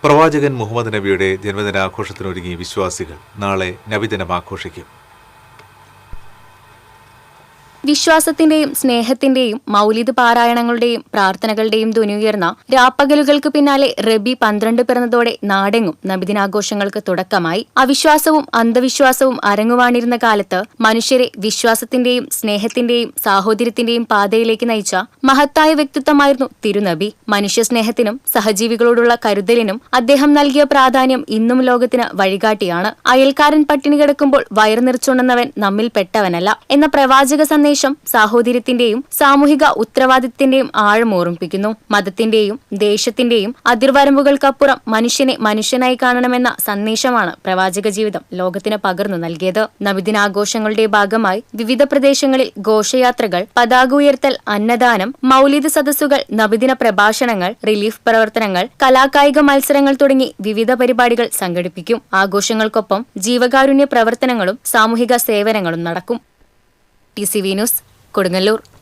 പ്രവാചകൻ മുഹമ്മദ് നബിയുടെ ജന്മദിനാഘോഷത്തിനൊരുങ്ങി വിശ്വാസികൾ നാളെ നബിദിനം ആഘോഷിക്കും. വിശ്വാസത്തിന്റെയും സ്നേഹത്തിന്റെയും മൗലിദ് പാരായണങ്ങളുടെയും പ്രാർത്ഥനകളുടെയും ധ്വനിയുയർന്ന രാപ്പകലുകൾക്ക് പിന്നാലെ റബി 12 പിറന്നതോടെ നാടെങ്ങും നബിദിനാഘോഷങ്ങൾക്ക് തുടക്കമായി. അവിശ്വാസവും അന്ധവിശ്വാസവും അരങ്ങുവാണിരുന്ന കാലത്ത് മനുഷ്യരെ വിശ്വാസത്തിന്റെയും സ്നേഹത്തിന്റെയും സാഹോദര്യത്തിന്റെയും പാതയിലേക്ക് നയിച്ച മഹത്തായ വ്യക്തിത്വമായിരുന്നു തിരുനബി. മനുഷ്യസ്നേഹത്തിനും സഹജീവികളോടുള്ള കരുതലിനും അദ്ദേഹം നൽകിയ പ്രാധാന്യം ഇന്നും ലോകത്തിന് വഴികാട്ടിയാണ്. അയൽക്കാരൻ പട്ടിണി കിടക്കുമ്പോൾ വയറു നിറച്ചുണ്ണുന്നവൻ നമ്മിൽ പെട്ടവനല്ല എന്ന പ്രവാചക സന്ദേശം സാഹോദര്യത്തിന്റെയും സാമൂഹിക ഉത്തരവാദിത്തത്തിന്റെയും ആഴം ഓർമ്മിപ്പിക്കുന്നു. മതത്തിന്റെയും ദേശത്തിന്റെയും അതിർവരമ്പുകൾക്കപ്പുറം മനുഷ്യനെ മനുഷ്യനായി കാണണമെന്ന സന്ദേശമാണ് പ്രവാചക ജീവിതം ലോകത്തിന് പകർന്നു നൽകിയത്. നബിദിനാഘോഷങ്ങളുടെ ഭാഗമായി വിവിധ പ്രദേശങ്ങളിൽ ഘോഷയാത്രകൾ, പതാക ഉയർത്തൽ, അന്നദാനം, മൗലിദ് സദസ്സുകൾ, നബിദിന പ്രഭാഷണങ്ങൾ, റിലീഫ് പ്രവർത്തനങ്ങൾ, കലാകായിക മത്സരങ്ങൾ തുടങ്ങി വിവിധ പരിപാടികൾ സംഘടിപ്പിക്കും. ആഘോഷങ്ങൾക്കൊപ്പം ജീവകാരുണ്യ പ്രവർത്തനങ്ങളും സാമൂഹിക സേവനങ്ങളും നടക്കും. TCV news, Kodungallur.